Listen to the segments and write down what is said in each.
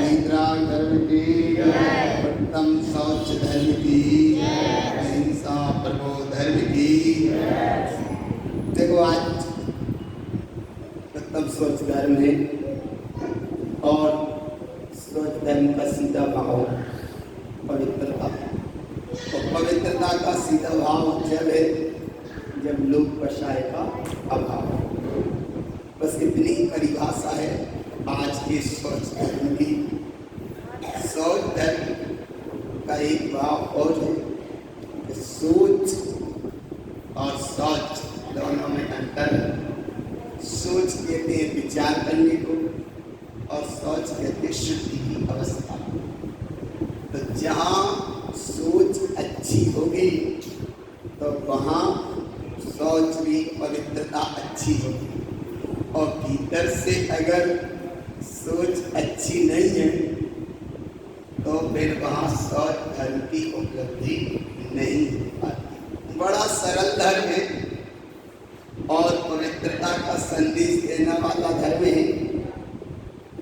परित्राग धर्म की, उत्तम शौच धर्म की, अहिंसा परमो धर्म की। देखो आज उत्तम शौच धर्म है और शौच धर्म का सीधा भाव पवित्रता, और पवित्रता का सीधा भाव जब है जब लोक कषाय का अभाव। बस इतनी परिभाषा है आज के शौच धर्म की। शौच धर्म का एक भाव और है कि सोच और शौच दोनों में अंतर है। सोच कहते हैं विचार करने को और शौच कहते हैं शुद्धि की अवस्था। तो जहाँ सोच अच्छी होगी तो वहाँ शौच भी पवित्रता अच्छी होगी, और भीतर से अगर सोच अच्छी नहीं है तो फिर वहाँ शौच धर्म की उपलब्धि नहीं हो पाती। बड़ा सरल धर्म है और पवित्रता का संदेश देने वाला धर्म है,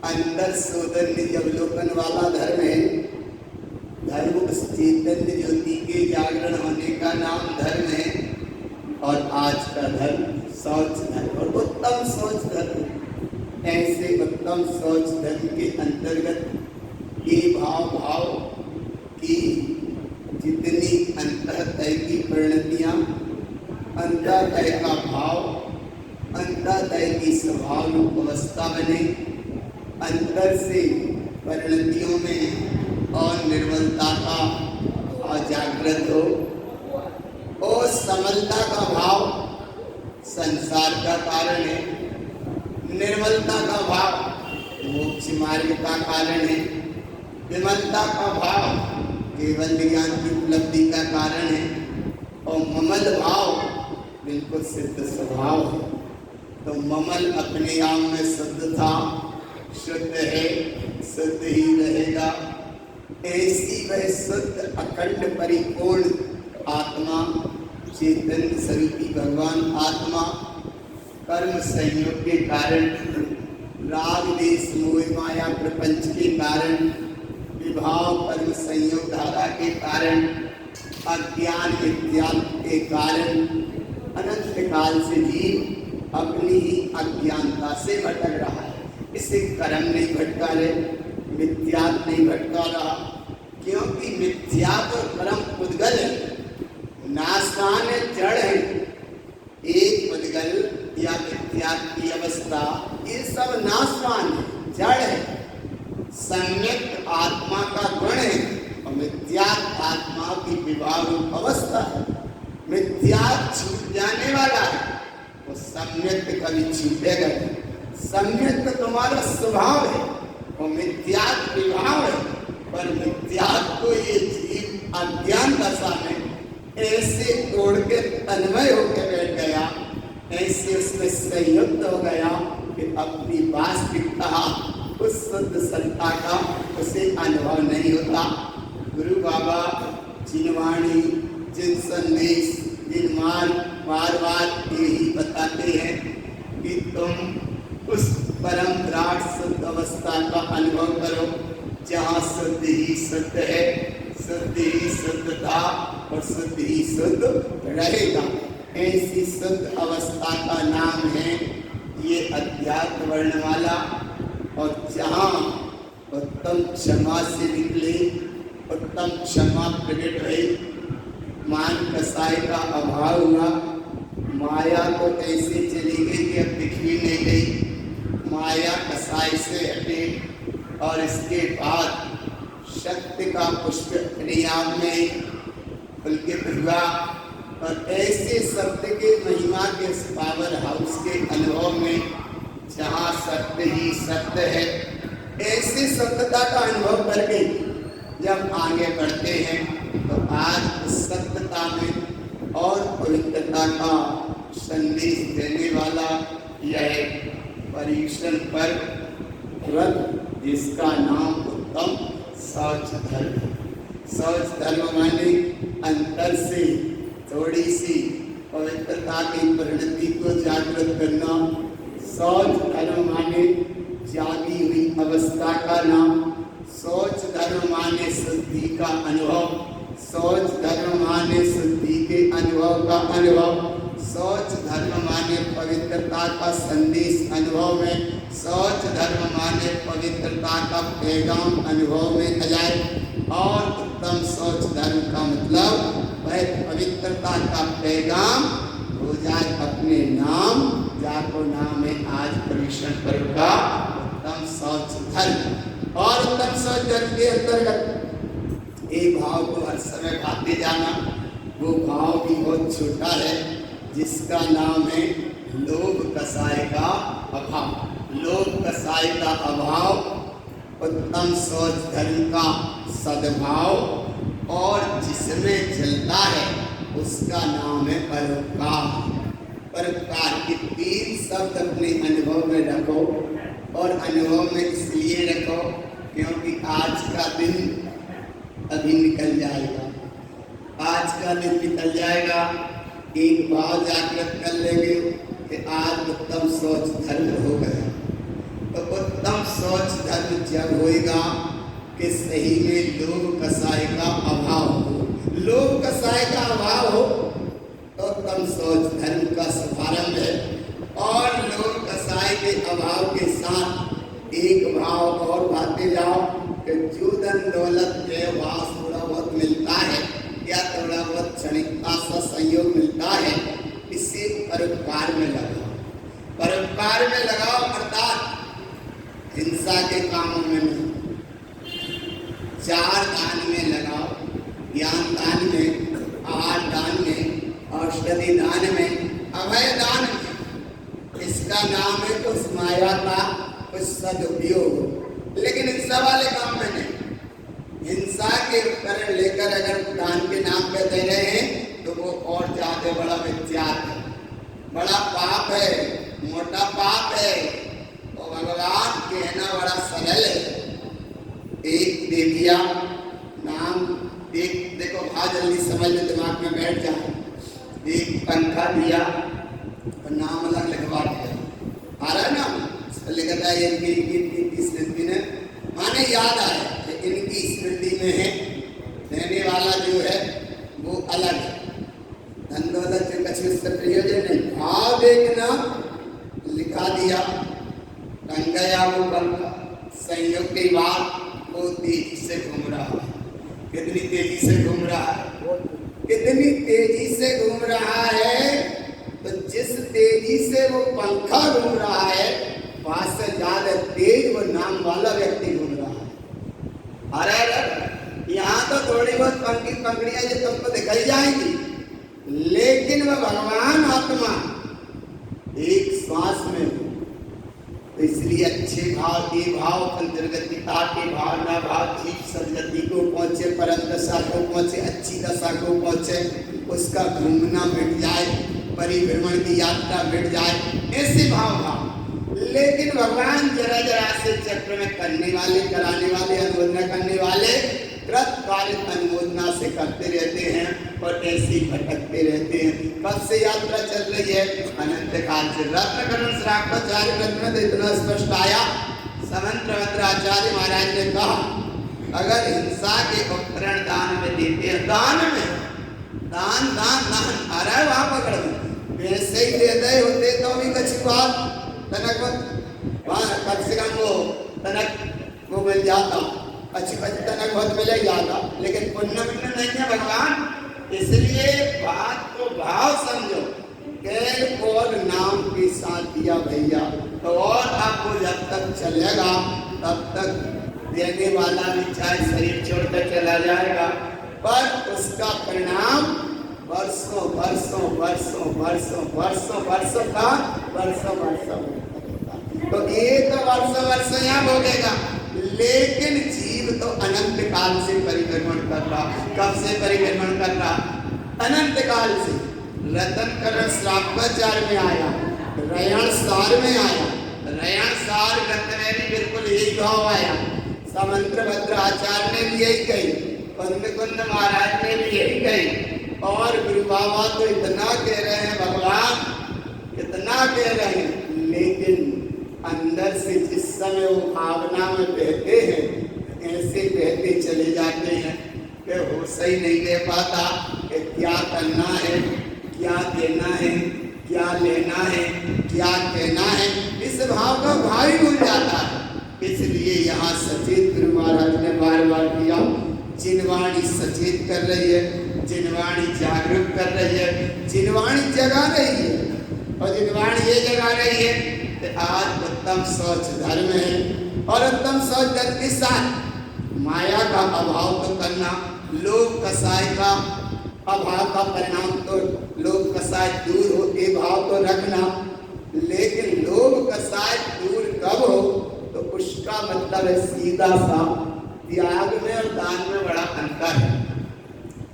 अंदर सौंदर्य अवलोकन वाला धर्म है। धर्म उस चैतन्य ज्योति के जागरण होने का नाम धर्म है, और आज का धर्म शौच धर्म और उत्तम शौच धर्म। ऐसे उत्तम शौच धर्म के अंतर्गत ये भाव की जितनी अंतःतय की परिणतियाँ, अंतःतय का भाव, अंतःतय की स्वभाव रूप अवस्था बने, अंतर से परिणतियों में और निर्मलता का जागृत हो, और समलता का भाव संसार का कारण है, निर्मलता का भाव मोक्ष मार्ग का कारण है, विमलता का भाव केवल ज्ञान की उपलब्धि का कारण है, और ममल भाव बिल्कुल सिद्ध स्वभाव है। तो ममल अपने आप में शुद्ध था, शुद्ध है, शुद्ध ही रहेगा। ऐसी वह शुद्ध अखंड परिपूर्ण आत्मा, चैतन्य स्वरूपी भगवान आत्मा कर्म संयोग के कारण, राग देश मोह माया प्रपंच के कारण, विभाव कर्म संयोग धारा के कारण, अज्ञान इत्यादि के कारण अनंत काल से जीव अपनी ही अज्ञानता से भटक रहा है। इसे कर्म नहीं भटका रहे, मिथ्यात्व नहीं भटका रहा, क्योंकि मिथ्यात्व और कर्म उद्गल है, नाशवान है, जड़ है। एक उद्गल या मिथ्यात्व की अवस्था ये सब नाशवान है, जड़ है। सम्यक आत्मा का गुण है और मिथ्यात्व आत्मा की विभाग अवस्था है। मिथ्यात्व छूट जाने वाला है, वो सम्यक कभी छूटेगा नहीं। सम्यक तुम्हारा स्वभाव है, वो मिथ्यात्व विभाव है, पर मिथ्यात्व को ये जीव अज्ञान दशा में ऐसे तोड़ के तन्मय होकर बैठ गया, ऐसे उसमें संयुक्त हो गया कि अपनी वास्तविकता उस शुद्ध सत्ता का उसे अनुभव नहीं होता। गुरु बाबा जिन वाणी, जिन संदेश, जिन बार बार यही बताते हैं कि तुम उस परम विराट शुद्ध अवस्था का अनुभव करो, जहाँ शुद्ध ही शुद्ध है, शुद्ध ही शुद्ध था और शुद्ध ही शुद्ध रहेगा। ऐसी शुद्ध अवस्था का नाम है ये अध्यात्म वर्णमाला। और जहाँ उत्तम क्षमा से निकले, उत्तम क्षमा प्रकट हुई, मान कसाई का अभाव हुआ, माया तो ऐसे चली गई कि अब दिख भी नहीं गई, माया कसाई से हटे, और इसके बाद शक्ति का पुष्प अपने आप में पुलकित हुआ, और ऐसे सत्य के महिमा के पावर हाउस के अनुभव में जहाँ सत्य ही सत्य है, ऐसी सत्यता का अनुभव करके जब आगे बढ़ते हैं तो आज उस सत्यता में और पवित्रता का संदेश देने वाला यह परीक्षण पर व्रत, जिसका नाम उत्तम शौच धर्म। शौच धर्म माने अंतर से थोड़ी सी पवित्रता की परिणति को जागृत करना। शौच धर्म माने जागी हुई अवस्था का नाम, सोच धर्म माने शुद्धि का अनुभव, सोच धर्म माने शुद्धि के अनुभव का अनुभव, सोच धर्म माने पवित्रता का संदेश अनुभव में, सोच धर्म माने पवित्रता का पैगाम अनुभव में आ जाए। और उत्तम सोच धर्म का मतलब वह पवित्रता का पैगाम हो जाए अपने नाम, जाको नाम है आज प्रवेशन पर्व का उत्तम सोच धर्म। और उत्तम सोच धर्म के अंतर्गत एक भाव को हर समय भाते जाना, वो भाव भी बहुत छोटा है जिसका नाम है लोभ कसाय का अभाव। लोभ कसाय का अभाव, उत्तम सोच धर्म का सद्भाव, और जिसमें चलता है उसका नाम है परोपकार। परोपकार के 3 शब्द अपने अनुभव में रखो, और अनुभव में इसलिए रखो क्योंकि आज का दिन अभी निकल जाएगा, आज का दिन निकल जाएगा। एक भाव जागृत कर लेंगे कि आज उत्तम सोच धर्म हो गया। तो उत्तम सोच धर्म जब होएगा कि सही में लोभ कसाय का अभाव हो, लोभ कसाय का अभाव हो तो उत्तम सोच धर्म का शुभारंभ है। और लोभ कसाय के अभाव के साथ एक भाव और भाते जाओ कि जो धन दौलत के वास थोड़ा बहुत मिलता है या थोड़ा बहुत क्षणिकता सा संयोग मिलता है, इसे परोपकार में लगाओ। परोपकार में लगाओ अर्थात हिंसा के कामों में नहीं, 4 दान में लगाओ, ज्ञान दान में, आहार दान में, औषधि दान में, अभय दान में। इसका नाम है कुछ माया का कुछ सदुपयोग, लेकिन हिंसा वाले काम में नहीं। हिंसा के उपकरण लेकर अगर दान के नाम पे दे रहे हैं तो वो और ज्यादा बड़ा विचार है, बड़ा पाप है, मोटा पाप है। तो भगवान कहना बड़ा सरल है। एक दे दिया नाम, एक देखो भाव जल्दी समझ में दिमाग में बैठ जाए। एक पंखा दिया और नाम अलग लिखवा दिया, आ रहा है ना, लिखता है इनकी स्मृति में, माने याद आया इनकी स्मृति में है, देने वाला जो है वो अलग है। धन दौलत से कुछ उससे प्रयोजन नहीं, भाव देखना लिखा दिया, बन गया वो पंखा। संयोग की बात, वो तेजी से घूम रहा है। कितनी तेजी से घूम रहा है, कितनी तेजी से घूम रहा है। तो जिस तेजी से वो पंखा घूम रहा है वहां से ज्यादा तेज वो नाम वाला व्यक्ति घूम रहा है। अरे यहाँ तो थोड़ी बहुत पंखड़ियां जो तुमको दिखाई जाएंगी, लेकिन वह भगवान आत्मा एक श्वास में हो। तो इसलिए अच्छे भाव, ये भाव अंतर्गतिता के भाव, ना भाव जीव सदगति को पहुंचे, परम दशा को पहुंचे, अच्छी दशा को पहुंचे, उसका घूमना मिट जाए, परिभ्रमण की यात्रा मिट जाए, ऐसे भाव। लेकिन भगवान जरा जरा से चक्र में करने वाले, कराने वाले, अनुमोदना करने वाले कृत कार्य अनुमोदना से करते रहते हैं और ऐसे भटकते रहते हैं। कब से यात्रा चल रही है? अनंत काल से। रत्नकरण श्रावकाचार्य ग्रंथ में इतना स्पष्ट आया, समंत्र भद्राचार्य महाराज ने कहा अगर हिंसा के उपकरण दान में देते हैं, दान में, दान दान दान, अरे वहां पकड़ वैसे ही दे दे होते तो भी कच्ची बात तनक वहाँ कम से कम वो तनक वो मिल जाता, अच्छी तनक बहुत मिल जाता, लेकिन पुण्य नहीं है भगवान। इसलिए बात को भाव समझो कि और नाम के साथ दिया भैया, तो और आपको जब तक चलेगा तब तक देने वाला भी चाहे शरीर छोड़कर चला जाएगा, पर उसका परिणाम वर्षों वर्षों वर्षों वर्षों वर्षों वर्षों का वर्षों वर्षों। तो ये तो वर्षों वर्षों यहाँ भोगेगा, लेकिन जीव तो अनंत काल से परिभ्रमण कर रहा। कब से परिभ्रमण कर रहा? अनंत काल से। रत्नकरण श्रावकाचार्य में आया, रयण सार में आया, रयण सार ग्रंथ में भी बिल्कुल यही भाव आया, समंत्र भद्राचार्य ने भी यही कही, कुंद महाराज ने भी यही कही, और गुरु बाबा तो इतना कह रहे हैं, भगवान इतना कह रहे हैं, लेकिन अंदर से जिस समय वो भावना में बहते हैं कहते चले जाते हैं कि होश ही नहीं ले पाता कि क्या करना है, क्या देना है, क्या लेना है, क्या कहना है। इस भाव का भाव ही भूल जाता है। इसलिए यहाँ सचेत गुरु महाराज ने बार बार किया। जिनवाणी सचेत कर रही है, जिनवाणी जागरूक कर रही है, जिनवाणी जगा रही है। और जिनवाणी ये जगा रही है कि आज उत्तम शौच धर्म है, और उत्तम शौच धर्म के साथ माया का अभाव तो करना, लोभ कसाय का अभाव का परिणाम तो लोभ कसाय दूर हो ये भाव तो रखना। लेकिन लोभ कसाय दूर कब हो तो उसका मतलब है सीधा सा त्याग में और दान में बड़ा अंतर है।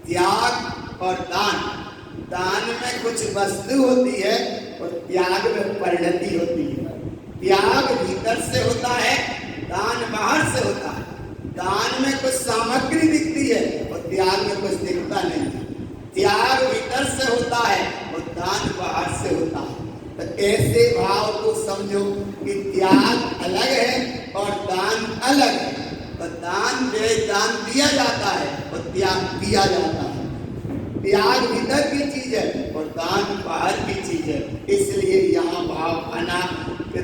त्याग और दान, दान में कुछ वस्तु होती है और त्याग में परिणति होती है। त्याग भीतर से होता है, दान बाहर से होता है। दान में कुछ सामग्री दिखती है और त्याग में कुछ दिखता नहीं है। त्याग भीतर से होता है और दान बाहर से होता है। तो ऐसे भाव को समझो कि त्याग अलग है और दान अलग है। तो दान दान दिया जाता है और त्याग दिया जाता है। त्याग भीतर की चीज है और दान बाहर की चीज है। इसलिए यहाँ भाव बना कि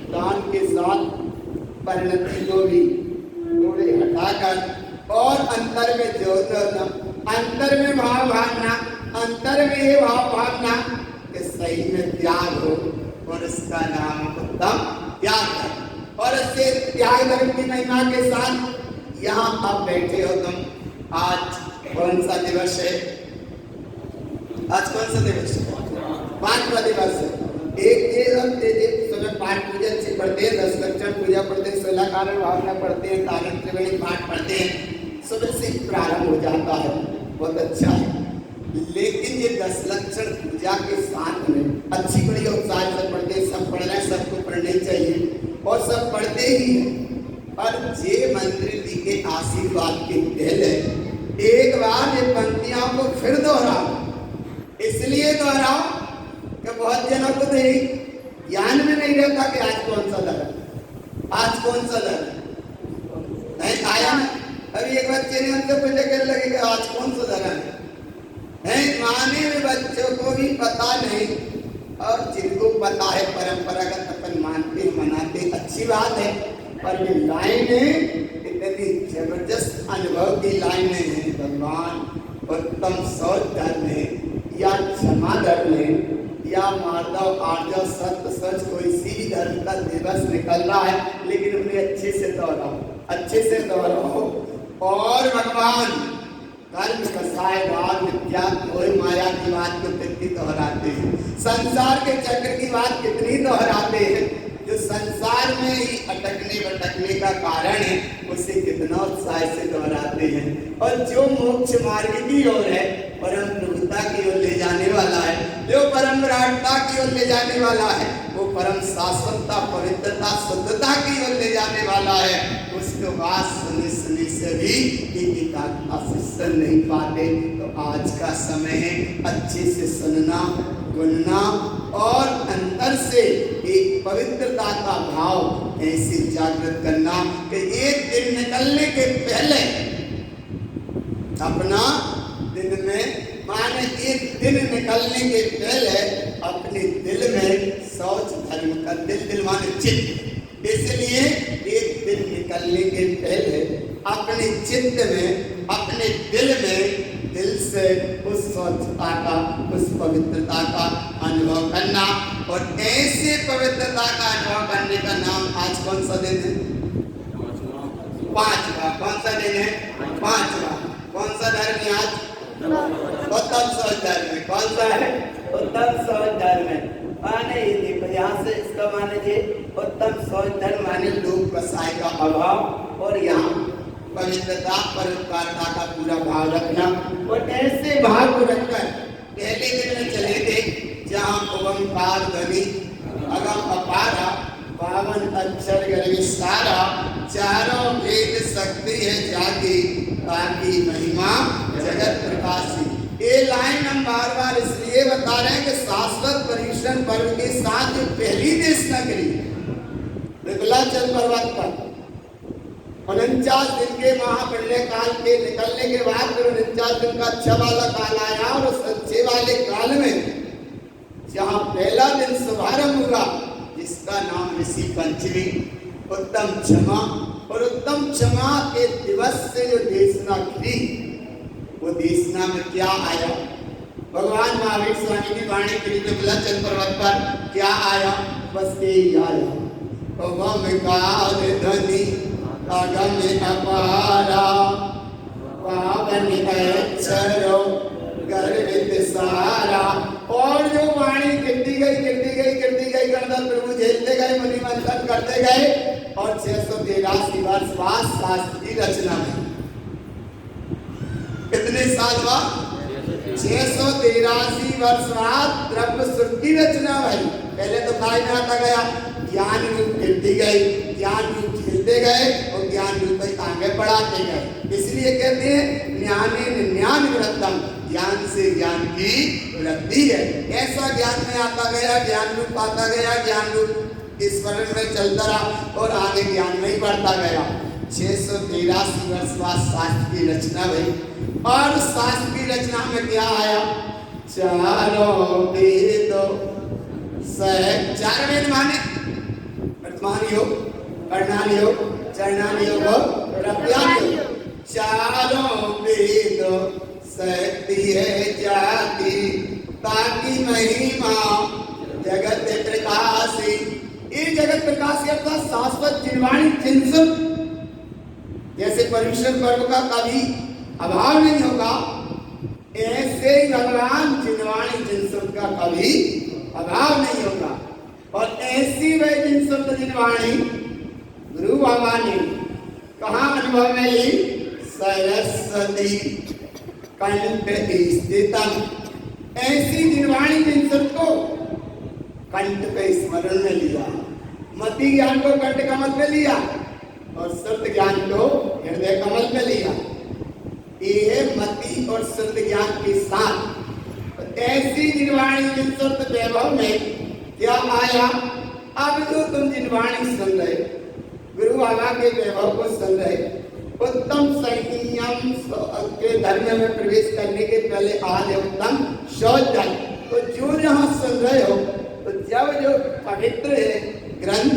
दान के साथ परिणति को भी थोड़े हटाकर और अंतर में जोड़ना, अंतर में भाव भावना, अंतर में ये भाव भावना कि सही में त्याग हो और इसका नाम उत्तम त्याग है। और इससे त्याग धर्म की महिमा के साथ यहाँ आप बैठे हो तुम। आज कौन सा दिवस है? आज कौन सा दिवस है? 5वां दिवस है। एक समय पाठ पूजा से पढ़ते हैं, 10 लक्षण पूजा पढ़ते हैं, 16 कारण भावना पढ़ते हैं, तारण त्रिवेणी पाठ पढ़ते हैं। सुबह से प्रारंभ हो जाता है, बहुत अच्छा है। लेकिन ये 10 लक्षण पूजा के साथ में अच्छी बड़ी उत्साह से पढ़ते हैं, सब पढ़ रहे हैं, सबको पढ़ने चाहिए और सब पढ़ते ही हैं। और जे मंत्री जी के आशीर्वाद के पहले एक बार ये पंक्तियों को फिर दोहराओ। इसलिए दोहराओ कि बहुत जनों को तो ज्ञान में नहीं रहता कि आज कौन सा धर्म, आज कौन सा धर्म नहीं आया ना। अभी एक बच्चे ने हमसे पूछा कहने लगे कि आज कौन सा धर्म है। माने में बच्चों को भी पता नहीं, और जिनको पता है परंपरागत अपन मानते मनाते अच्छी बात है। पर ये लाइनें इतनी जबरदस्त अनुभव की लाइनें हैं। भगवान उत्तम शौच धर्म है या क्षमा धर्म है या माधव आर्जव सत्य सच कोई सी धर्म का दिवस निकल रहा है, लेकिन उन्हें अच्छे से दोहराओ, अच्छे से दोहराओ। और भगवान कर्म कसाय भाव विद्या कोई माया की बात को कितनी दोहराते हैं, संसार के चक्र की बात कितनी दोहराते हैं। जो संसार में ही अटकने भटकने का कारण है उसे कितना उत्साह से दोहराते हैं। और जो मोक्ष मार्ग की ओर है, परम प्रभुता की ओर ले जाने वाला है, जो परम विराटता की ओर ले जाने वाला है, वो परम शाश्वतता पवित्रता शुद्धता की ओर ले जाने वाला है, उसको बात सुनी सुनी से भी एक आत्मा से सुन नहीं पाते। तो आज का समय है अच्छे से सुनना, गुनना और अंदर से एक पवित्रता का भाव ऐसे जागृत करना कि एक दिन निकलने के पहले अपना दिन में माने एक दिन निकलने के पहले अपने दिल में शौच धर्म का दिल माने चित्त, इसलिए एक दिन निकलने के पहले अपने चित्त में अपने दिल में दिल से उस स्वच्छता का उस पवित्रता का अनुभव करना। और ऐसे पवित्रता का अनुभव करने का नाम आज कौन सा दिन है? 5वां। कौन सा दिन है? 5वां। कौन सा धर्म है आज? उत्तम शौच धर्म। कौन सा है? उत्तम शौच धर्म। माने ये देखो यहाँ से इसका माने ये उत्तम शौच धर्म माने लोभ कसाय का अभाव और यहाँ पवित्रता परोपकारता का पूरा भाव रखना। और ऐसे भाव को रखकर पहले दिन में चले थे जहाँ ओंकार ध्वनि अगम अपारा पावन अक्षर गर्वी सारा चारों वेद शक्ति है जागी ताकि महिमा जगत प्रकाशी। ये लाइन हम बार बार इसलिए बता रहे हैं कि शाश्वत परिश्रम पर्व के साथ जो पहली देश नगरी विकलाचल पर्वत पर 49 दिन के महाप्रलय काल के निकलने के बाद फिर 49 दिन का अच्छा वाला काल आया और उस अच्छे वाले काल में जहाँ पहला दिन शुभारंभ हुआ जिसका नाम ऋषि पंचमी उत्तम क्षमा, और उत्तम क्षमा के दिवस से जो देशना की वो देशना में क्या आया, भगवान महावीर स्वामी की वाणी के लिए विंध्याचल पर्वत पर क्या आया, बस यही आया, धनी अगम अपारा पावन अक्षरो गर्वित सारा। और जो वाणी गिरती गई गणधर प्रभु झेलते गए, मुनि मंथन करते गए और 683 वर्ष बाद शास्त्र की रचना हुई। कितने साल बाद? 683 वर्ष बाद द्रव्य सुख की रचना हुई। पहले तो काय में आता गया, ज्ञान रूप गिरती गई, ज्ञान रूप झेलते गए और ज्ञान रूप आगे बढ़ाते गए। इसलिए कहते हैं ज्ञानेन ज्ञान वृद्धम, ज्ञान से ज्ञान की वृद्धि है। ऐसा ज्ञान में आता गया, ज्ञान रूप आता गया, ज्ञान रूप स्मरण में चलता रहा और आगे ज्ञान में ही बढ़ता गया। 683 वर्ष बाद शास्त्र की रचना हुई और शास्त्र की रचना में क्या आया, चारों वेदों से, चार वेद माने वर्तमान योग, कर्णान योग, चरणान योग और प्रज्ञान योग। चारों वेदों शक्ति है जाति ताकि महिमा जगत प्रकाशी। ये जगत प्रकाशी अर्थात शाश्वत जिनवाणी जिनसुख, जैसे परमेश्वर पर्व का कभी अभाव नहीं होगा, ऐसे ही भगवान जिनवाणी जिनसुख का कभी अभाव नहीं होगा। और ऐसी वह जिनसुख जिनवाणी गुरु बाबा ने कहाँ अनुभव में ली, सरस्वती कंठ स्थितम। ऐसी जिनवाणी जिनसुख को कंठ पे स्मरण में लिया, मति ज्ञान को कंठ कमल पे लिया और शुद्ध ज्ञान को हृदय कमल पे लिया। ये मति और शुद्ध ज्ञान के साथ ऐसी जिनवाणी जिनसुख वैभव में क्या आया। अब जो तुम जिनवाणी सुन रहे, गुरु बाबा के वैभव को सुन रहे, उत्तम संयम के धर्म में प्रवेश करने के पहले आज उत्तम शौच। तो जो जहाँ सुन रहे हो, तो जब जो पवित्र है ग्रंथ,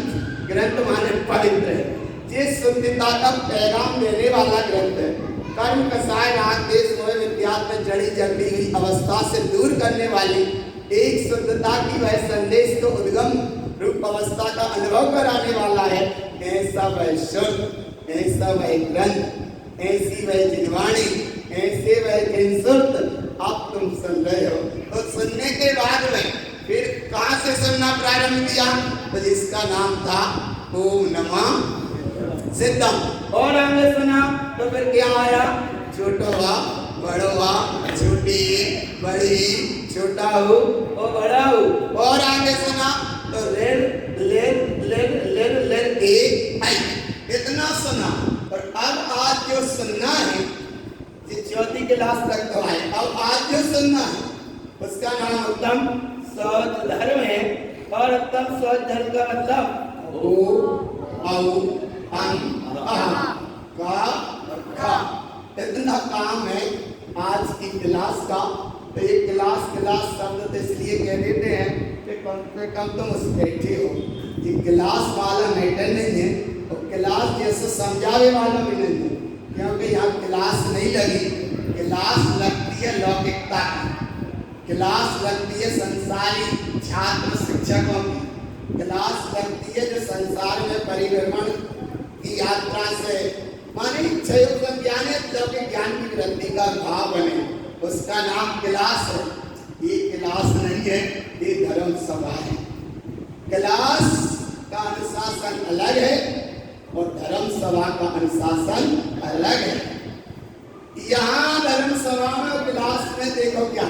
ग्रंथ माने पवित्र है, जिस शुद्धता का पैगाम देने वाला ग्रंथ है, कर्म कसाय राग देश मोह विद्यात में जड़ी जगड़ी हुई अवस्था से दूर करने वाली एक शुद्धता की वह संदेश को उद्गम रूप अवस्था का अनुभव कराने वाला है। ऐसा वह शुद्ध, ऐसा वह ग्रंथ, ऐसी वह जिनवाणी, ऐसे वह जिनसुख आप तुम सुन रहे हो। तो सुनने के बाद में फिर कहाँ से सुनना प्रारंभ किया, तो जिसका नाम था ओम नमः सिद्धम। और हमने सुना तो फिर क्या आया, छोटोवा बड़ोवा, छोटी बड़ी, छोटा हो और बड़ा हो। और आगे सुना तो लेर लेर लेर लेर लेर एक आई, इतना सुना। और अब आज जो सुनना है, चौथी क्लास तक तो आए, अब आज जो सुनना है उसका नाम उत्तम शौच धर्म है। और उत्तम शौच धर्म का मतलब ओ औ अं अह का खा, इतना काम है आज की क्लास का। तो ये क्लास शब्द तो इसलिए कह देते हैं कि कम से कम तुम उस बैठे हो। ये क्लास वाला मैटर नहीं है और क्लास जैसे समझावे वाला भी नहीं है, क्योंकि यहाँ क्लास नहीं लगी, क्लास लगती है लौकिकता की, क्लास लगती है संसारी छात्र शिक्षकों की, क्लास लगती है जो संसार में परिभ्रमण की यात्रा से माने इच्छा ज्ञान है, लौकिक ज्ञान की वृद्धि का भाव बने, उसका नाम क्लास है। ये क्लास नहीं है, ये धर्म सभा है। क्लास का अनुशासन अलग है और धर्म सभा का अनुशासन अलग है। यहाँ धर्म सभा में और क्लास में देखो क्या,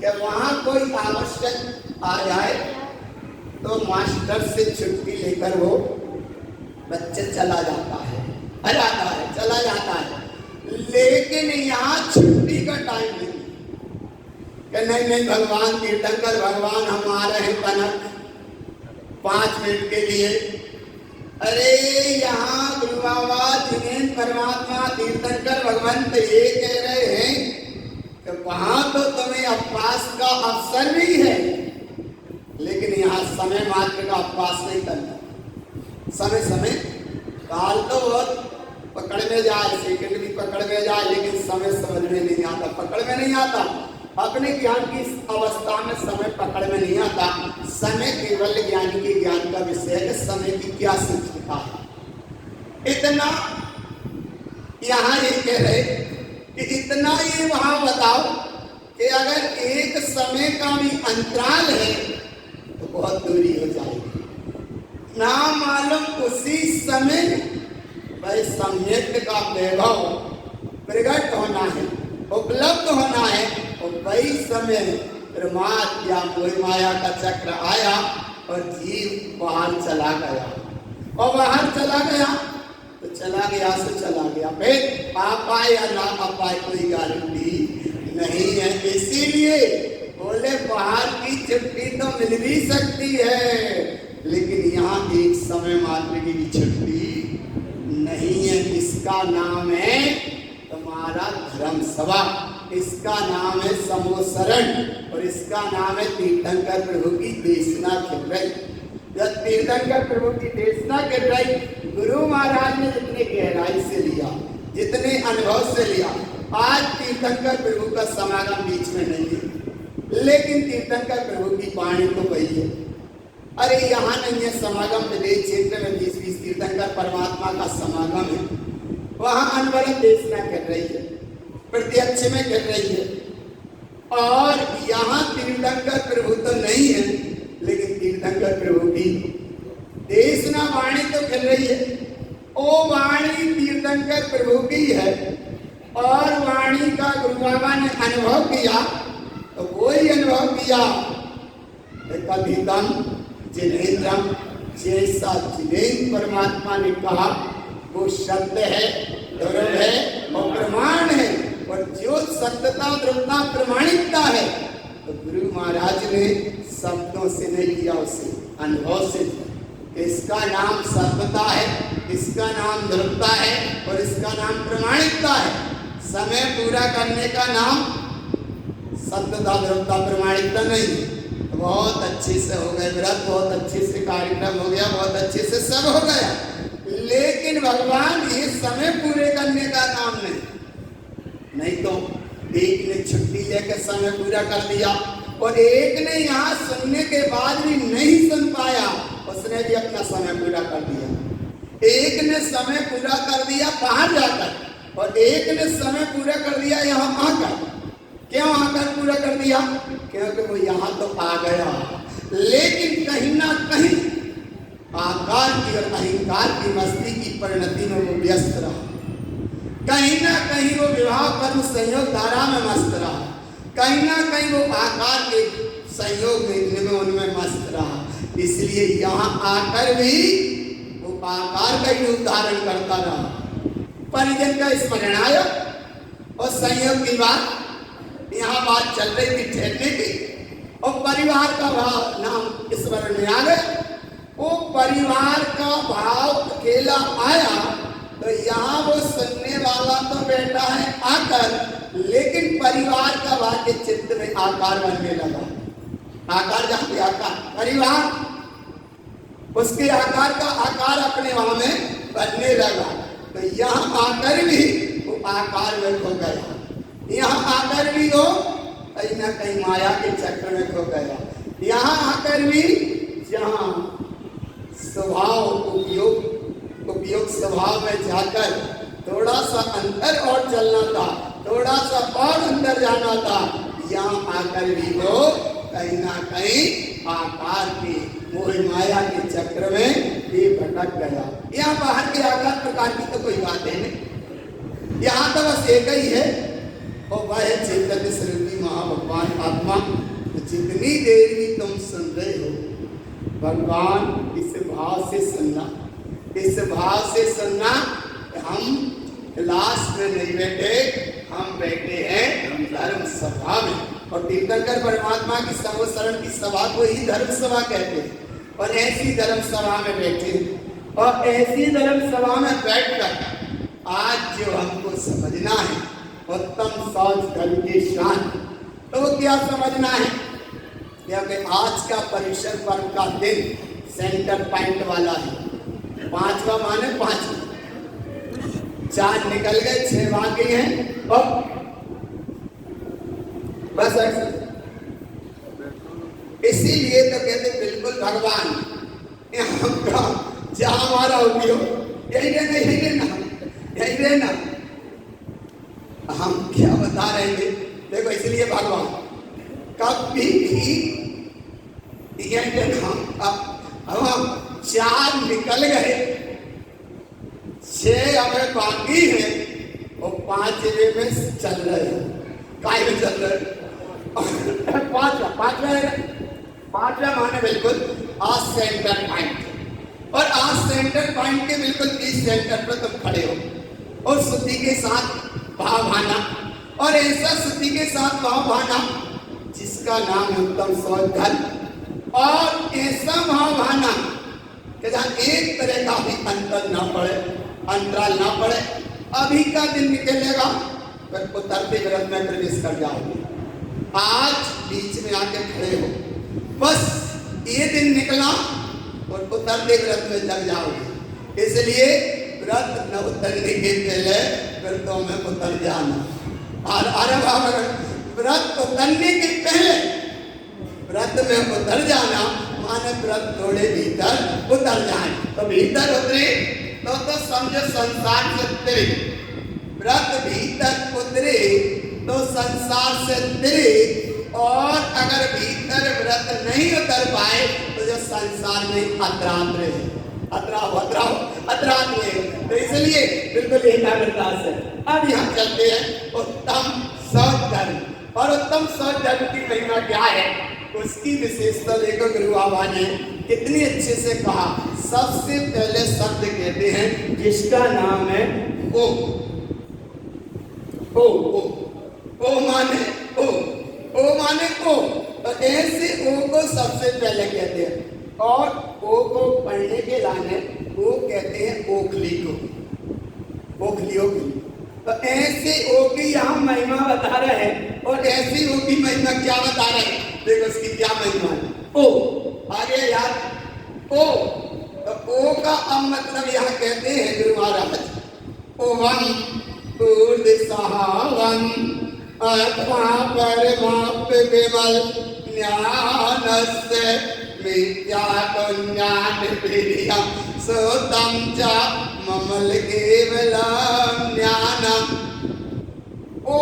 कि वहाँ कोई आवश्यक आ जाए तो मास्टर से छुट्टी लेकर वो बच्चे चला जाता है, चला जाता है। लेकिन यहाँ छुट्टी का टाइम नहीं कि नहीं भगवान कीर्तन कर, भगवान हम आ रहे हैं कनक 5 मिनट के लिए। अरे यहाँ गुरु बाबा जिन्हें परमात्मा तीर्थंकर भगवंत ये कह रहे हैं कि वहां तो तुम्हें उपवास का अवसर भी है, लेकिन यहाँ समय मात्र का उपवास नहीं करना। समय समय काल तो बहुत पकड़ में जाए, सेकंड भी पकड़ में जाए, लेकिन समय समझ में नहीं आता, पकड़ में नहीं आता। अपने ज्ञान की अवस्था में समय पकड़ में नहीं आता। समय केवल ज्ञानी के ज्ञान का विषय है, समय की क्या सूक्ष्मता है। इतना यहाँ ये कह रहे कि इतना ये वहां बताओ कि अगर एक समय का भी अंतराल है तो बहुत दूरी हो जाएगी। ना मालूम उसी समय वह सम्यक का वैभव प्रकट होना है, उपलब्ध होना है, और वही समय प्रमाद या मोह माया का चक्र आया और जीव बाहर चला गया। और बाहर चला गया तो चला गया से चला गया, फिर आ पाए या ना आ पाए कोई गारंटी नहीं है। इसीलिए बोले बाहर की छुट्टी तो मिल भी सकती है, लेकिन यहाँ एक समय मात्र की भी छुट्टी नहीं है। इसका नाम है तुम्हारा धर्म सभा, इसका नाम है समोसरण, और इसका नाम है तीर्थंकर प्रभु की देशना चल रही। जब तीर्थंकर प्रभु की देशना कर रही, गुरु महाराज ने जितने गहराई से लिया, जितने अनुभव से लिया, आज तीर्थंकर प्रभु का समागम बीच में नहीं है, लेकिन तीर्थंकर प्रभु की वाणी तो वही है। अरे यहाँ नहीं है समागम, विदेश क्षेत्र में 20-20 तीर्थंकर परमात्मा का समागम है, वहां अनवरत देशना कर रही है, प्रत्यक्ष में कर रही है। और यहाँ तीर्थंकर प्रभु तो नहीं है, लेकिन तीर्थंकर प्रभु की देशना वाणी तो कर रही है। ओ वाणी तीर्थंकर प्रभु की है, और वाणी का गुरु बाबा ने अनुभव किया, तो वही अनुभव किया कथितम जिनेन्द्रम, जैसा जिनेन्द्र परमात्मा ने कहा वो शब्द है, ध्रुव है और प्रमाण है, और जो सत्यता ध्रुवता प्रमाणिकता है, तो गुरु महाराज ने शब्दों से नहीं लिया, उसे अनुभव से। इसका नाम सत्यता है, इसका नाम ध्रुवता है, और इसका नाम प्रमाणिकता है। समय पूरा करने का नाम सत्यता ध्रुवता प्रमाणिकता नहीं। बहुत अच्छे से हो गए व्रत, बहुत अच्छे से कार्यक्रम हो गया, बहुत अच्छे से सब हो गया, लेकिन भगवान ये समय पूरे करने का नाम नहीं तो एक ने छुट्टी लेकर समय पूरा कर दिया, और एक ने यहाँ सुनने के बाद भी नहीं सुन पाया, उसने भी अपना समय पूरा कर दिया। एक ने समय पूरा कर दिया बाहर जाकर, और एक ने समय पूरा कर दिया यहाँ आकर। क्यों आकर पूरा कर दिया? क्योंकि वो यहाँ तो आ गया, लेकिन कहीं ना कहीं आकार की और अहंकार की मस्ती की परिणति में वो व्यस्त रहा, कहीं ना कहीं वो विवाह कर्म संयोग धारा में मस्त रहा, कहीं ना कहीं वो आकार के संयोग देखने में उनमें मस्त रहा। इसलिए यहाँ आकर भी वो आकार का ही रूप धारण करता रहा। परिजन का स्मरण आया, और संयोग की बात यहाँ बात चल रही थी ठहरने की, और परिवार का भाव नाम स्मरण में आ गया। वो परिवार का भाव अकेला आया, तो यहाँ वो सुनने वाला तो बैठा है आकर, लेकिन परिवार का भाग्य चित्त में आकार बनने लगा। आकार जाते आकार परिवार, उसके आकार का आकार अपने वहां में बनने लगा। तो यहाँ आकर भी वो आकार में खो गया, यहाँ आकर भी वो कहीं ना कहीं माया के चक्र में खो गया। यहाँ आकर भी जहाँ स्वभाव उपयोग स्वभाव में जाकर थोड़ा सा अंदर और चलना था, थोड़ा सा और अंदर जाना था, यहाँ आकर भी वो कहीं ना कहीं आकार के मोह माया के चक्र में भी भटक गया। यहाँ बाहर के आकार प्रकार की तो कोई बात है नहीं, यहाँ तो बस एक ही है, और वह है चैतन्य स्वरूपी महाभगवान आत्मा। तो जितनी देर भी तुम सुन रहे हो, भगवान इस भाव से सुनना, इस भाव से सुनना। हम क्लास में नहीं बैठे, हम बैठे हैं धर्म सभा में, और तीर्थंकर परमात्मा की समोसरण की सभा को ही धर्म सभा कहते हैं। और ऐसी धर्म सभा में बैठे, और ऐसी धर्म सभा में बैठकर आज आज जो हमको समझना है उत्तम शौच धर्म की शान, तो वो क्या समझना है? क्योंकि आज का परिसर पर्व का दिन सेंटर पॉइंट वाला है। 5वां माने 5, 4 निकल गए, 6 बाकी हैं और बस ऐसे। इसीलिए तो कहते बिल्कुल भगवान जहां हमारा उपयोग यही रहना, यही रहना, यही रहना। हम क्या बता रहे हैं? देखो, इसलिए भगवान कभी भी हम 4 निकल गए, 6 हमें बाकी है और 5वें में चल रहे हैं। काय में चल रहे हैं? 5वां माने बिल्कुल आज सेंटर पॉइंट, और आज सेंटर पॉइंट के बिल्कुल 20 सेंटर पर तुम खड़े हो और शुद्धि के साथ भाव भाना, और ऐसा शुद्धि के साथ भाव भाना जिसका नाम उत्तम शौच धर्म, और ऐसा भाव भाना कि जहाँ एक तरह का भी अंतर ना पड़े, अंतराल ना पड़े। अभी का दिन निकलेगा फिर उतरते व्रत में प्रवेश कर जाओगे। आज बीच में आके खड़े हो, बस ये दिन निकला और उतरते व्रत में जग जाओगे। इसलिए व्रत न उतरने के पहले व्रतों में उतर जाना। और अरे व्रत उतरने के पहले व्रत में उतर जाना माने व्रत थोड़े भीतर उतर जाए। तो भीतर उतरे तो समझो संसार से उतरे, व्रत भीतर उतरे तो संसार से उतरे, और अगर भीतर व्रत नहीं उतर पाए तो जो संसार में अतराम रहे, अतराम रहे। तो इसलिए बिल्कुल एकाग्रता से अब यहाँ चलते हैं उत्तम शौच धर्म। और उत्तम शौच धर्म की महिमा क्या है, उसकी विशेषता देखो। गुरु बाबा ने कितनी अच्छे से कहा। सबसे पहले शब्द कहते हैं जिसका नाम है ओ। ओ ओ ओ माने ओ, ओ माने ओ। तो ऐसे ओ को सबसे पहले कहते हैं, और ओ को पढ़ने के लाने वो कहते हैं ओखली को, ओखली ओखली। तो ऐसे ओ की यहाँ महिमा बता रहे हैं, और ऐसी ओ की महिमा क्या बता रहे हैं? देखो उसकी क्या महिमा है। ओ आगे यार ओ, तो ओ का अब मतलब यहाँ कहते हैं गुरु महाराज ओवम ऊर्ध सहावम अथवा परमाप विमल ज्ञानस्य विद्या ज्ञान प्रियम सोतम च ममल केवलम ज्ञानम। ओ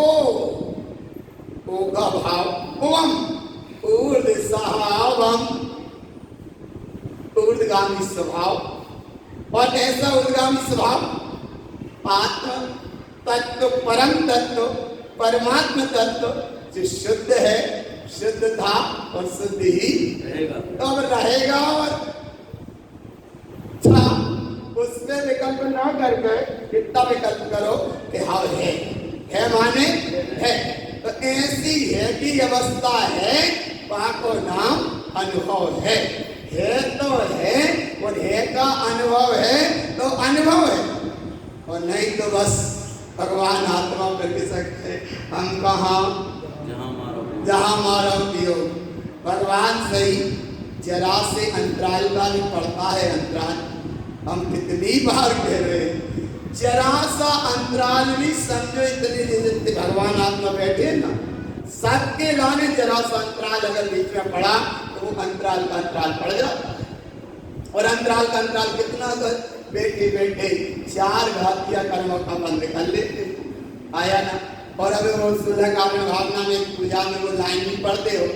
का भाव ओम ऊर्ध सहावम, ऊर्ध्वगामी स्वभाव, और ऐसा ऊर्ध्वगामी स्वभाव आत्म तत्व, परम तत्व, परमात्म तत्व जो शुद्ध है, शुद्ध था और शुद्ध ही रहेगा। तो अब रहेगा और था, उसमें विकल्प ना करके कितना विकल्प करो कि हाँ है माने है। तो ऐसी है की अवस्था है, वहां को नाम अनुभव है तो है, और है का अनुभव है तो अनुभव है, और नहीं तो बस भगवान आत्मा करके सकते हम कहाँ जहाँ मारा उपयोग। भगवान सही जरा से अंतराल का भी पड़ता है। अंतराल हम कितनी बार कह रहे हैं, जरा सा अंतराल भी समझो। इतनी जितने भगवान आत्मा बैठे ना, सबके लाने जरा सा अंतराल अगर बीच में पड़ा तो वो अंतराल का अंतराल पड़ जाता है। और अंतराल का अंतराल कितना, अगर बैठे बैठे 4 घातिया कर्मों का बंद कर लेते आया ना। और अभी वो सुलह कारण भावना में पूजा में वो लाइन भी पढ़ते हो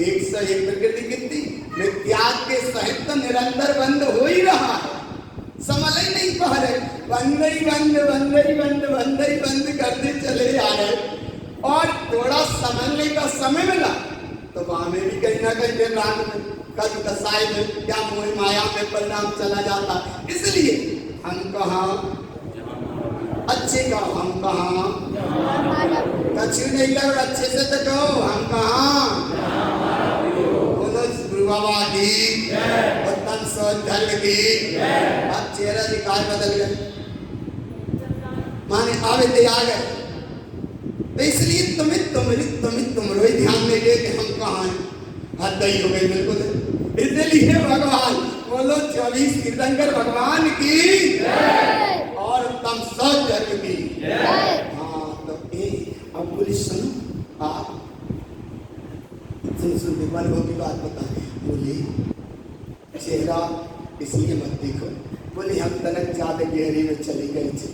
101 प्रकृति कितनी में त्याग के सहित तो निरंतर बंद हो ही रहा है, समझ ही नहीं पा रहे। बंद ही बंद, बंद ही बंद, बंद ही बंद करते चले जा रहे। और थोड़ा समझने का समय मिला तो वहां में भी कहीं ना कहीं बेराग में, कल दशाई में, क्या मोह माया में परिणाम चला जाता। इसलिए हम कहाँ अच्छे कहो, हम कहाँ कछु नहीं लग, अच्छे से तो कहो हम कहाँ। गुरु बाबा की उत्तम शौच धर्म की। अब चेहरा दिखाई बदल गया, माने आवे ते आ गए। तो इसलिए तुम रोई ध्यान में ले कि हम कहाँ हैं, हद ही हो गई बिल्कुल। इसलिए भगवान बोलो 24 तीर्थंकर भगवान की और तम सब जग की। हाँ तो अब बोली सुनो, आप सुन विमान वो की बात बता। बोली चेहरा इसलिए मत देखो, बोली हम तनक ज्यादा गहरी में चली गई थी,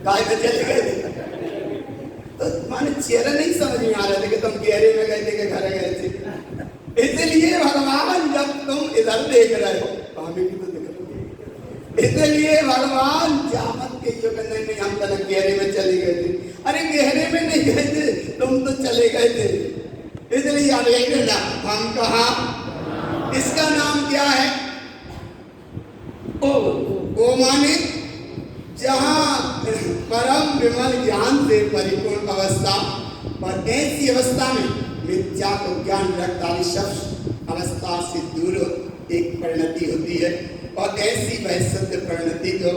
काय में चले गए थे। तो माने चेहरा नहीं समझ में आ रहा था कि तुम गहरे में गए थे कि घर गए थे। इसलिए भगवान जब तुम इधर देख रहे हो तो हमें भी तो देख रहे, इसलिए भगवान जामत के युग नहीं हम तनक गहरे में चले गए थे। अरे गहरे में नहीं गए थे, तुम तो चले गए थे। इसलिए हम कहा, इसका नाम क्या है? ओ माने जहां परम विमल ज्ञान से परिपूर्ण अवस्था, और ऐसी अवस्था में मिथ्या को ज्ञान रखता शब्द अवस्था से दूर एक परिणति होती है। और ऐसी वह शुद्ध परिणति को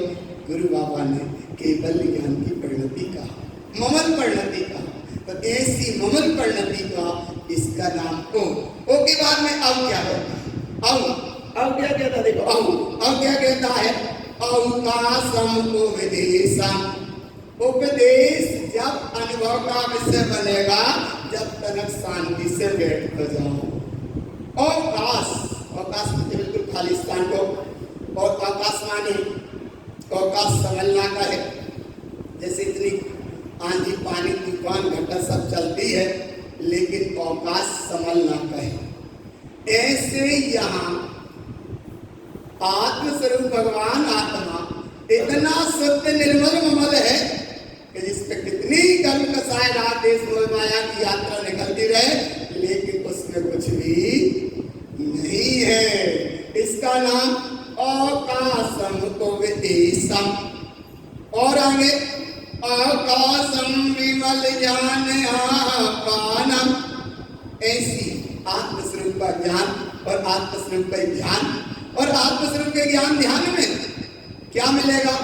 गुरु बाबा ने केवल ज्ञान की परिणति कहा, ममल परिणति कहा। तो ऐसी ममल परिणति का इसका नाम ओ के बाद में अब क्या होता है? अब क्या कहता, देखो अब क्या कहता है? अवकाशम उपदेशम। उपदेश जब अनुभव का विषय बनेगा, जब तक शांति से बैठ कर जाओ। अवकाश बिल्कुल खाली स्थान को, और अवकाश माने अवकाश समझना का है। जैसे इतनी आंधी पानी तूफान घटा सब चलती है, लेकिन अवकाश संभलना का है। ऐसे यहाँ आत्मस्वरूप भगवान आत्मा इतना शुद्ध निर्मल ममल है कि जिस पे कितनी कर्म कसाय रात देश माया की यात्रा निकलती रहे, लेकिन उसमें कुछ भी नहीं है। इसका नाम अवकाशम उपदेशम। और आगे अवकाशम विमल ज्ञान पानम। ऐसी आत्मस्वरूप का ज्ञान और आत्मस्वरूप का ध्यान, और आत्मस्वरूप के ज्ञान ध्यान में क्या मिलेगा?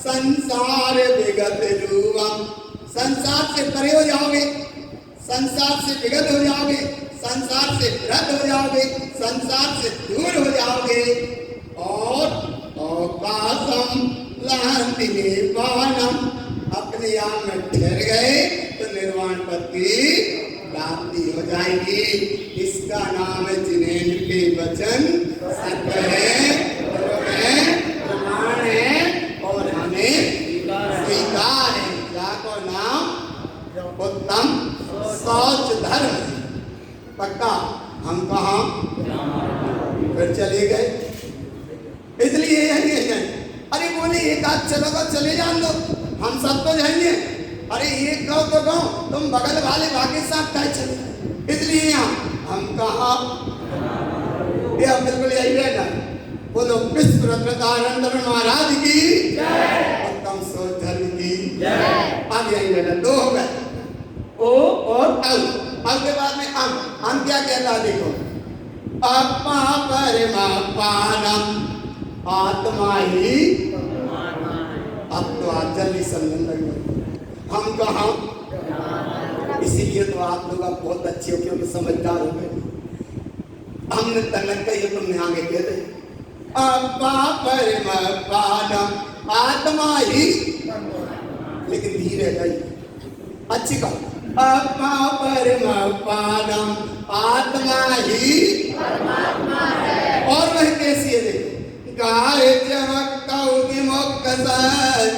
संसार विगत रूपम। संसार से परे हो जाओगे, संसार से विगत हो जाओगे, संसार से विरत हो जाओगे, संसार से दूर हो जाओगे। और अवकाशम लांति निर्वाणम। अपने आप में ठहर गए तो निर्वाण पद की प्राप्ति हो जाएगी। इसका नाम है जिनेन्द्र के वचन सत्य है, प्रमाण है और हमें स्वीकार है। जाको नाम उत्तम शौच धर्म। पक्का हम कहाँ फिर चले गए, इसलिए यही है। अरे बोले एक आध चलोगा चले जान दो, हम सब तो जाएंगे। अरे एक गाँव तो गाँव, तुम बगल वाले बाकी साथ काय चले। इसलिए हम कहा ये बिल्कुल यही रहेगा। बोलो विश्व रत्नकार महाराज की उत्तम सोच धर्म की। अब यही रहेगा। दो हो गए, ओ और अब के बाद में हम क्या कहता है? देखो अपा परमात्मानम। आत्मा ही, अब तो आप जल्दी समझने लगे हम कहा। इसीलिए तो आप लोग अब बहुत अच्छे हो, क्योंकि समझदार हो गए। हमने तनक कही, तुमने आगे कह दे अपा परमात्मानम। आत्मा ही, लेकिन धीरे गई अच्छी बात। अपा परमात्मानम। आत्मा ही परमात्मा है। और वह कैसी है? देखो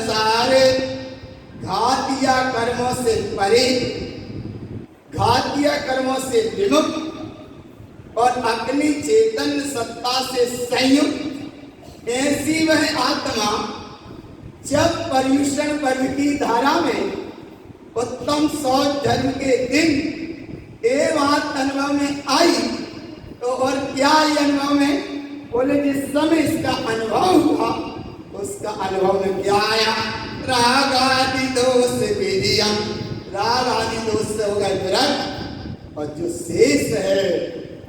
सारे घातिया कर्मों से परे, घातिया कर्मों से विमुक्त और अपनी चेतन सत्ता से संयुक्त ऐसी वह आत्मा जब पर्युषण पर्व की धारा में उत्तम शौच धर्म के दिन ये बात अनुभव में आई, तो और क्या अनुभव में? बोले जिस समय इसका अनुभव हुआ, उसका अनुभव में क्या आया? राग आदि दोष विधियम। राग आदि दोष से हो गए विरक्त, और जो शेष है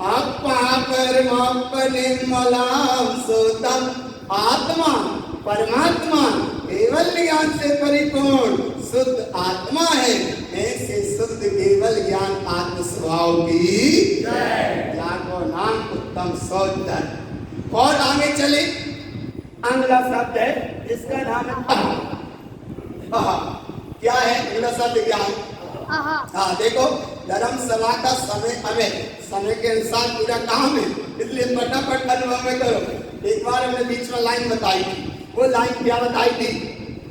अपा परमात्मने मलाम सोतम। आत्मा परमात्मा केवल ज्ञान से परिपूर्ण शुद्ध आत्मा है। ऐसे शुद्ध केवल ज्ञान आत्म स्वभाव की ज्ञान को नाम उत्तम सोच धर्म। और आगे चले, अगला शब्द है जिसका नाम है आहा। क्या है अगला शब्द? ज्ञान। हाँ देखो, धर्म सभा का समय हमें समय के अनुसार पूरा काम है, इसलिए फटाफट अनुभव में करो। एक बार हमने बीच में लाइन बताई थी, वो लाइन क्या बताई थी?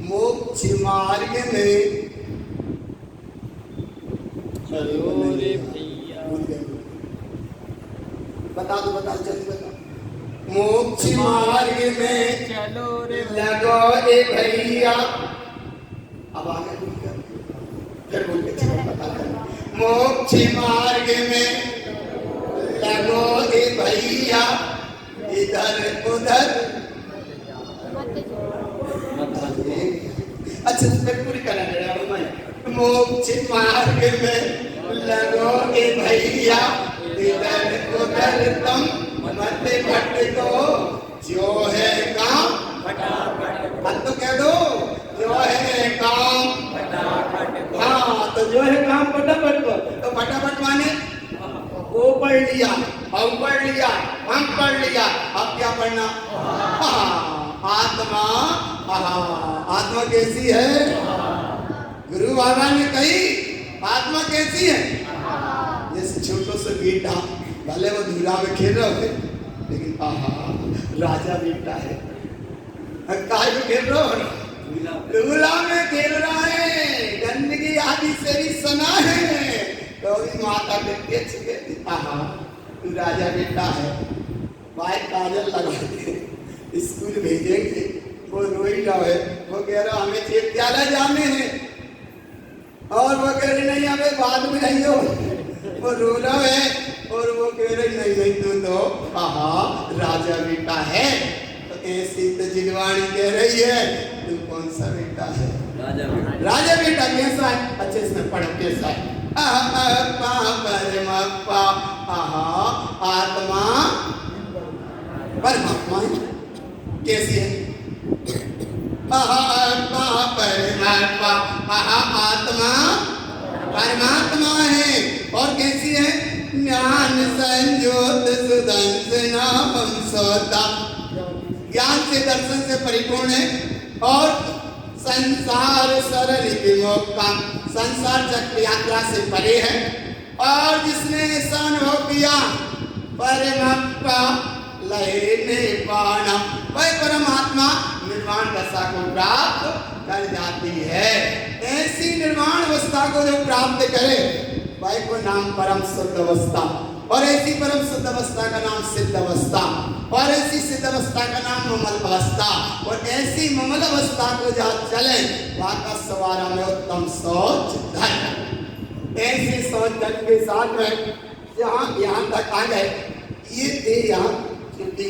मोक्ष मार्ग में बता दो जल्दी बता। मोक्ष मार्ग में चलो रे लगो ए भैया। अब आगे फिर बोल के बता दो। मोक्ष मार्ग में लगो ए भैया, इधर उधर। अच्छा फिर पूरी करना है। मोक्ष मार्ग में लगो ए भैया, इधर उधर तुम मत भटको, जो है काम फटाफट। तो कह दो जो है काम फटाफट। हाँ तो जो है काम फटाफट को। तो फटाफट माने वो पढ़ लिया, हम पढ़ लिया, हम पढ़ लिया, अब क्या पढ़ना? आत्मा। आत्मा कैसी है? गुरु बाबा ने कही आत्मा कैसी है? जैसे छोटो से बेटा, भले वो धूला में खेल रहे थे, लेकिन राजा बेटा है। काय में खेल रहा हो? धूला में खेल रहा है, गंदगी आदि से भी सना है। तो भी माता के छुके तू राजा बेटा है। भाई काजल लगा के स्कूल भेजेंगे, वो रो ही रहा है। वो कह रहा हमें विद्यालय जाने हैं, और वो कह रही नहीं हमें बाद में नहीं हो। वो रो रहा है और वो कह रही नहीं तू तो राजा बेटा है। तो ऐसी तो जिगवाणी कह रही है तू कौन सा बेटा है? राजा बेटा कैसा है? अच्छे इसमें पढ़ कैसा है? परमात्मा। आत्मा परमात्मा कैसी है? परमात्मा आत्मा परमात्मा है। और कैसी है? ज्ञान संयोत सुदर्शन सोता, ज्ञान से दर्शन से परिपूर्ण है। और संसार सरल विमोक्ता, संसार चक्र यात्रा से परे है। और जिसने ऐसा अनुभव किया परमात्मा लहने पाना, वह परमात्मा निर्वाण दशा को प्राप्त कर जाती है। ऐसी निर्वाण अवस्था को जो प्राप्त करे वह को नाम परम शुद्ध अवस्था, और ऐसी परम शुद्ध अवस्था का नाम सिद्ध अवस्था, और ऐसी सिद्ध अवस्था का नाम ममल अवस्था। और ऐसी ममल अवस्था को जहाँ चले वहाँ का सवारा में उत्तम सोच धर्म। ऐसी सोच धर्म के साथ में जहाँ यहाँ तक आ गए, ये थे यहाँ क्योंकि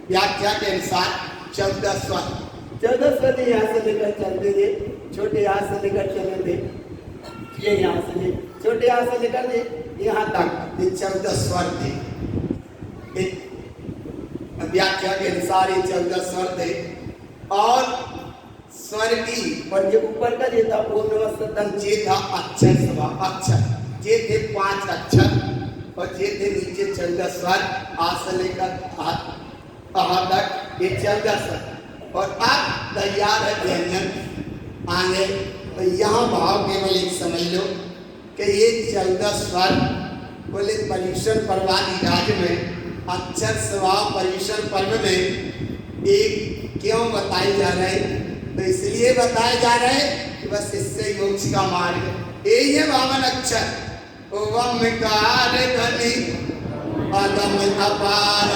व्याख्या के अनुसार 14 स्वर। 14 स्वर यहाँ से लेकर चलते थे, छोटे यहाँ से लेकर चले थे, ये यहाँ से छोटे यहाँ से लेकर यहाँ तक ये 14 स्वर थे। व्याख्या के अनुसार ये 14 स्वर थे। और स्वर की और जो ऊपर का ये था पूर्णवस्तम, ये था अक्षर सभा अक्षर, ये थे 5 अक्षर, और ये थे नीचे 14 स्वर। आ से लेकर आ तक ये 14 स्वर। और अब तैयार है व्यंजन आगे। तो यहाँ भाव केवल एक समझ लो कि ये 14 स्वर बोले पर्यूषण पर्वादि राज में अक्षर स्वभाव पर्यूषण पर्व में एक क्यों बताए जा रहे हैं? तो इसलिए बताए जा रहे हैं कि बस इससे मोक्ष का मार्ग यही है। 52 अक्षर ओमकार ध्वनि अगम अपार,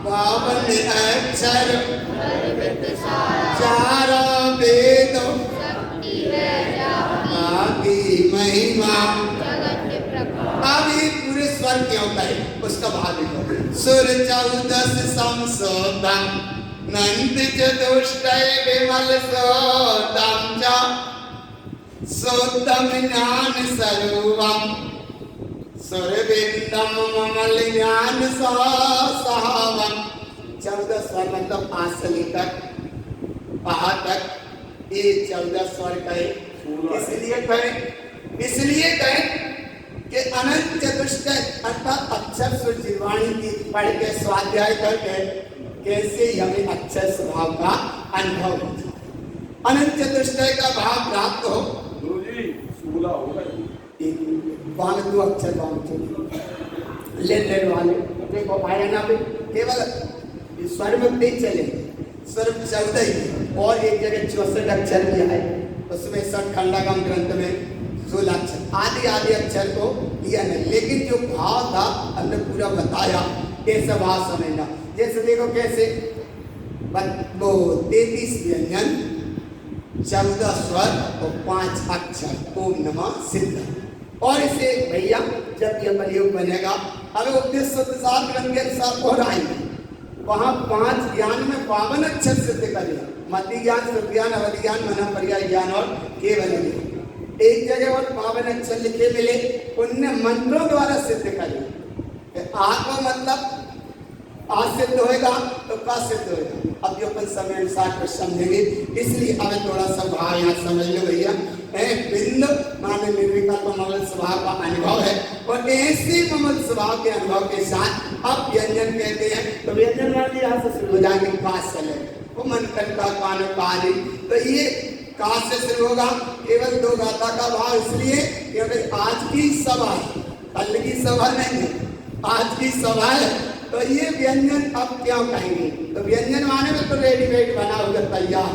52 अक्षर चारों वेदों की महिमा। अभी पूरे स्वर क्यों कहे उसका भाव लिखो। सुर 14 संसोतम नंद चतुष्टय विमल सोतम च सोतम ज्ञान स्वरूपम सुरविंदम ममल ज्ञान सहवम। 14 स्वर मतलब आज से लेकर पहाड़ तक ये 14 स्वर कहे। इसलिए कहे कि अनंत चतुष्टय अर्थात अक्षर सुजीवाणी की पढ़ के स्वाध्याय करके कैसे ही हमें अक्षर स्वभाव का अनुभव हो जाए, अनंत चतुष्टय का भाव प्राप्त हो। बांध दो अक्षर बांध ले वाले देखो आया ना भी केवल स्वर में नहीं चले, स्वर 14 ही और एक जगह 64 अक्षर भी है, उसमें खंडागम ग्रंथ में 16 अक्षर आदि अक्षर को लिया नहीं, लेकिन जो भाव था हमने पूरा बताया कैसा भाव समझना। जैसे देखो कैसे वो 33 व्यंजन 14 स्वर और 5 अक्षर ओम नमः सिद्ध। और इसे भैया जब यह प्रयोग बनेगा अगर उपदेश ग्रंथ के अनुसार हो रहा है वहां 5 ज्ञान में 52 अक्षर सिद्ध करेगा, मति ज्ञान, सुख ज्ञान, अवधि ज्ञान, मनन पर्याय ज्ञान और केवल ज्ञान। एक जगह और 52 अक्षर लिखे मिले, उनने मंत्रों द्वारा सिद्ध करे। आत्मा मतलब आज सिद्ध होएगा तो का सिद्ध होएगा। अब जो अपन समय अनुसार को समझेंगे, इसलिए अब थोड़ा सा भाव यहाँ समझ लो भैया। बिंद माने निर्विकल्प ममल स्वभाव का अनुभव है, और ऐसे ममल स्वभाव के अनुभव के साथ अब व्यंजन कहते हैं। तो व्यंजन वाले यहाँ से शुरू हो जाएंगे का से ले वो मन करता कान काली, तो ये का से शुरू होगा। केवल 2 गाथा का भाव इसलिए कि आज की सभा है, कल की सभा नहीं है, आज की सभा है। तो ये व्यंजन अब क्यों कहेंगे, तो व्यंजन माने में तो रेडीमेड बना होगा तैयार।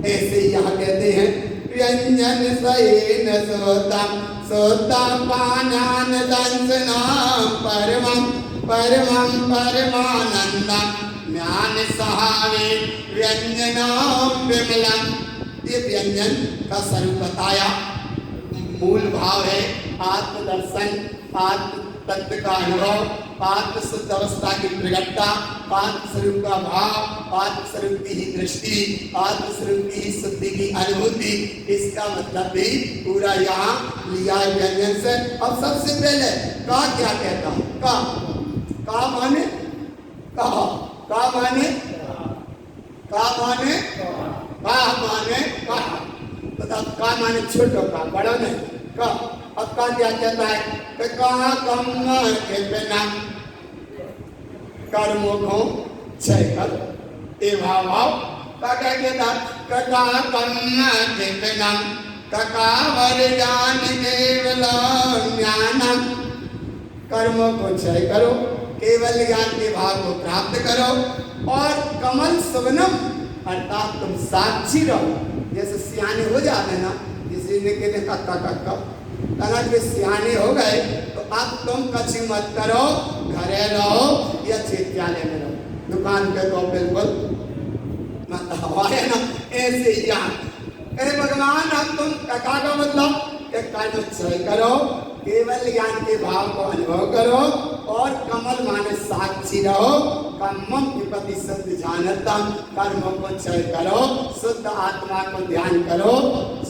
ऐसे ही यहाँ कहते हैं व्यंजन सयेन सोतम सोतम पानान दंसनाम परमं परमं परमानंदम ज्ञान सहावे व्यंजनाम विमलम। ये व्यंजन का स्वरूप बताया, मूल भाव है आत्मदर्शन, आत्म तत्व का अनुभव, आत्म शुद्ध अवस्था की प्रगटता, आत्म स्वरूप का भाव, आत्म स्वरूप की ही दृष्टि, आत्म स्वरूप की ही शुद्धि की अनुभूति। इसका मतलब भी पूरा यहाँ लिया है व्यंजन से। अब सबसे पहले का क्या कहता है, का माने कहा, का माने का माने कहा, मतलब का माने छोटो का, बड़ा नहीं का। अब का क्या कहता है, कहा कम के बिना कर्मों को क्षय कर ए भाव का क्या कहता है, कहा कम के बिना कका वर ज्ञान केवल ज्ञानम। कर्मों को क्षय करो, केवल ज्ञान के भाव को प्राप्त करो, और कमल सुवनम अर्थात तुम साक्षी रहो। जैसे सियाने हो जाते ना, किसी ने कहते कक्का कक्का, अगर वे सियाने हो गए तो अब तुम कछु मत करो, घरे रहो या चित्यालय में रहो, दुकान पे तो बिल्कुल मत हवाए ना। ऐसे ही अरे भगवान अब तुम कका का मतलब कर्म क्षय करो, केवल ज्ञान के भाव को अनुभव करो, और कमल माने साक्षी रहो। कर्मम विपत्ति शुद्ध जानतम, कर्मों को क्षय करो, शुद्ध आत्मा को ध्यान करो,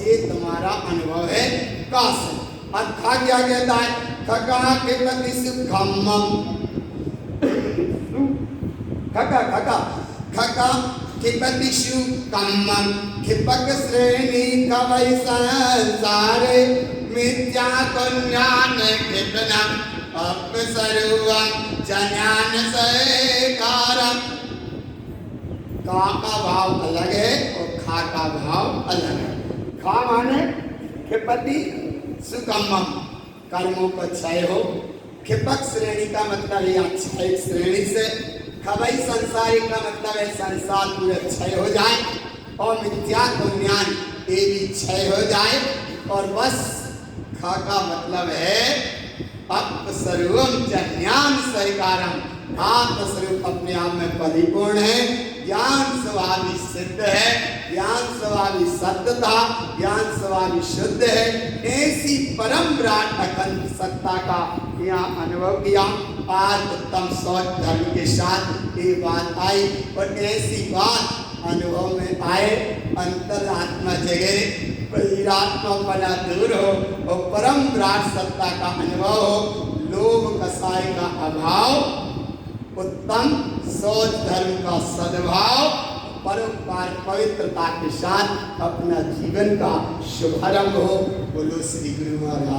ये तुम्हारा अनुभव है। काश अब खा क्या कहता है, खका के प्रति सुखमम, खका खका खका के प्रति सुखमम, खिपक श्रेणी कवै संसारे मिथ्या ज्ञान खिपनम अपसर्वं ज्ञान सकारम। का भाव अलग है और खा का भाव अलग है। खा माने खिपति सुकम्मम, कर्मों को क्षय हो। खिपक श्रेणी का मतलब है क्षय श्रेणी से। खबई संसारी का मतलब है संसार पूरे क्षय हो जाए, और मिथ्या को ज्ञान ये भी क्षय हो जाए। और बस खा का मतलब है अपसर्वम ज्ञान सहिकारम, आत्मस्वरूप अपने आप में परिपूर्ण है, ज्ञान स्वभावी सिद्ध है, ज्ञान स्वभावी सत्य था, ज्ञान स्वभावी शुद्ध है। ऐसी परम विराट अखंड सत्ता का यहाँ अनुभव किया। आज उत्तम सोच धर्म के साथ ये बात आई, और ऐसी बात अनुभव में आए, अंतरात्मा जगे, बहिरात्मापना दूर हो, और परम विराट सत्ता का अनुभव हो। लोभ कसाई का अभाव, उत्तम सोच धर्म का सद्भाव, परोपकार पवित्रता के साथ अपना जीवन का शुभारंभ हो। बोलो श्री गुरु महाराज।